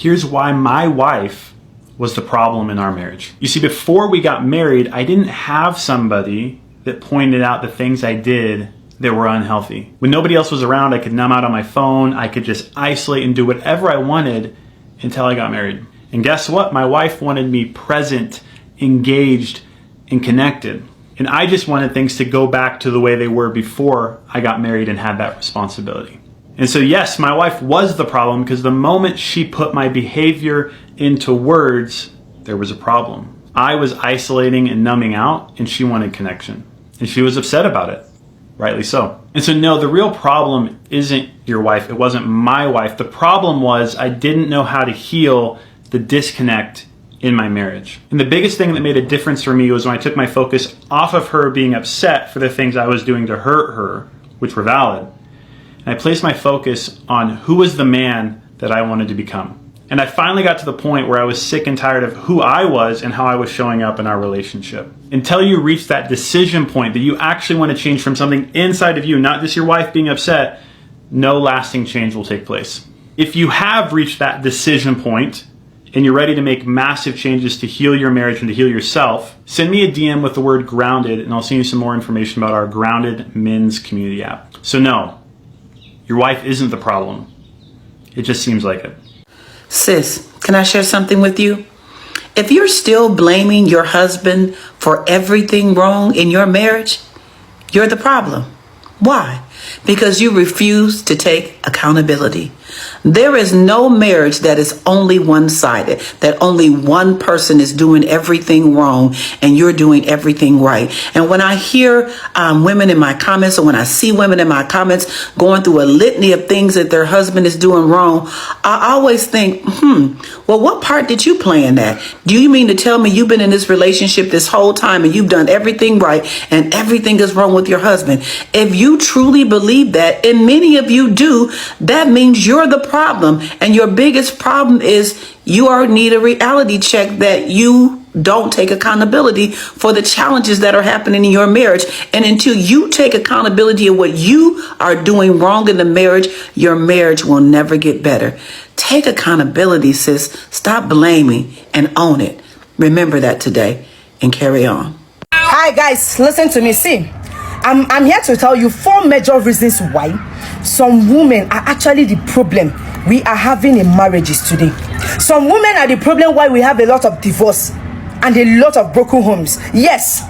Here's why my wife was the problem in our marriage. You see, before we got married, I didn't have somebody that pointed out the things I did that were unhealthy. When nobody else was around, I could numb out on my phone. I could just isolate and do whatever I wanted until I got married. And guess what? My wife wanted me present, engaged, and connected. And I just wanted things to go back to the way they were before I got married and had that responsibility. And so yes, my wife was the problem because the moment she put my behavior into words, there was a problem. I was isolating and numbing out, and she wanted connection. And she was upset about it, rightly so. And so no, the real problem isn't your wife. It wasn't my wife. The problem was I didn't know how to heal the disconnect in my marriage. And the biggest thing that made a difference for me was when I took my focus off of her being upset for the things I was doing to hurt her, which were valid. And I placed my focus on who was the man that I wanted to become. And I finally got to the point where I was sick and tired of who I was and how I was showing up in our relationship. Until you reach that decision point that you actually want to change from something inside of you, not just your wife being upset, no lasting change will take place. If you have reached that decision point and you're ready to make massive changes to heal your marriage and to heal yourself, send me a DM with the word grounded and I'll send you some more information about our Grounded Men's Community app. So no, your wife isn't the problem. It just seems like it. Sis, can I share something with you? If you're still blaming your husband for everything wrong in your marriage, you're the problem. Why? Because you refuse to take accountability. There is no marriage that is only one-sided, that only one person is doing everything wrong and you're doing everything right. And when I hear women in my comments, or when I see women in my comments going through a litany of things that their husband is doing wrong, I always think, well, what part did you play in that? Do you mean to tell me you've been in this relationship this whole time and you've done everything right and everything is wrong with your husband? If you truly believe that, and many of you do, that means you're the problem. And your biggest problem is you need a reality check that you don't take accountability for the challenges that are happening in your marriage. And until you take accountability of what you are doing wrong in the marriage, your marriage will never get better. Take accountability, sis. Stop blaming and own it. Remember that today and carry on. Hi guys, listen to me. See, I'm here to tell you 4 major reasons why some women are actually the problem we are having in marriages today. Some women are the problem why we have a lot of divorce and a lot of broken homes. Yes,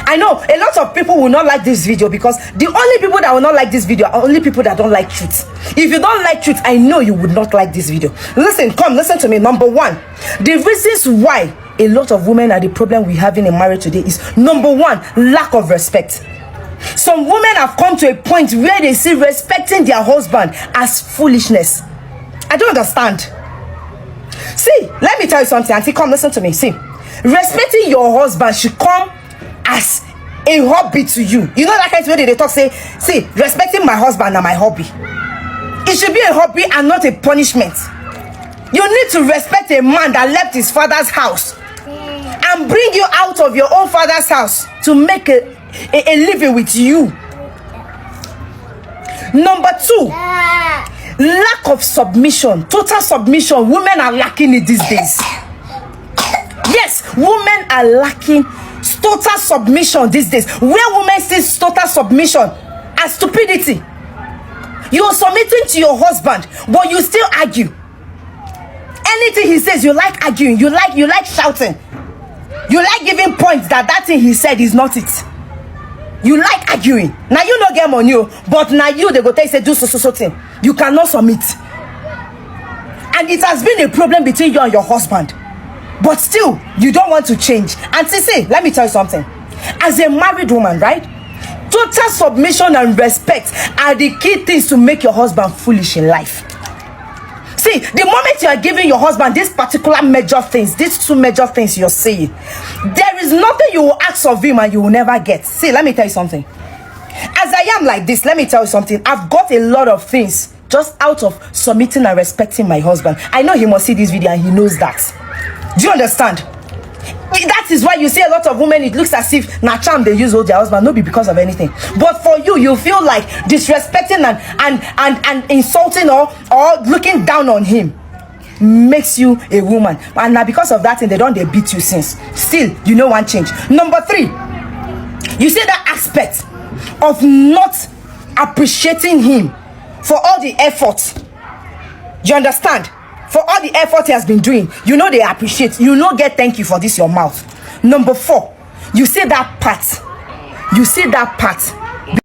I know a lot of people will not like this video because the only people that will not like this video are only people that don't like truth. If you don't like truth, I know you would not like this video. Listen to me. Number 1, the reasons why a lot of women are the problem we having in marriage today is, number 1, lack of respect. Some women have come to a point where they see respecting their husband as foolishness. I don't understand. See, let me tell you something, auntie. Come, listen to me. See, respecting your husband should come as a hobby to you. You know that kind of way they talk, say, see, respecting my husband are my hobby. It should be a hobby and not a punishment. You need to respect a man that left his father's house and bring you out of your own father's house to make a living with you. Number 2, lack of submission. Total submission. Women are lacking it these days. Yes, women are lacking total submission these days. Where women see total submission as stupidity. You are submitting to your husband, but you still argue. Anything he says, you like arguing. You like shouting. You like giving points that thing he said is not it. You like arguing. Now you no get money, but now you they go tell you say do so thing. You cannot submit. And it has been a problem between you and your husband. But still, you don't want to change. And see, let me tell you something. As a married woman, right? Total submission and respect are the key things to make your husband foolish in life. See, the moment you are giving your husband these particular major things, these 2 major things you're saying, there is nothing you will ask of him and you will never get. See, let me tell you something. As I am like this, let me tell you something. I've got a lot of things just out of submitting and respecting my husband. I know he must see this video and he knows that. Do you understand? That is why you see a lot of women, it looks as if na charm they use hold their husband, not be because of anything. But for you, you feel like disrespecting and insulting or looking down on him. makes you a woman. And now because of that thing, they don't they beat you since. Still, you know one change. Number 3, you see that aspect of not appreciating him for all the effort. You understand? For all the effort he has been doing, you know they appreciate. You know get thank you for this your mouth. Number 4, you see that part. You see that part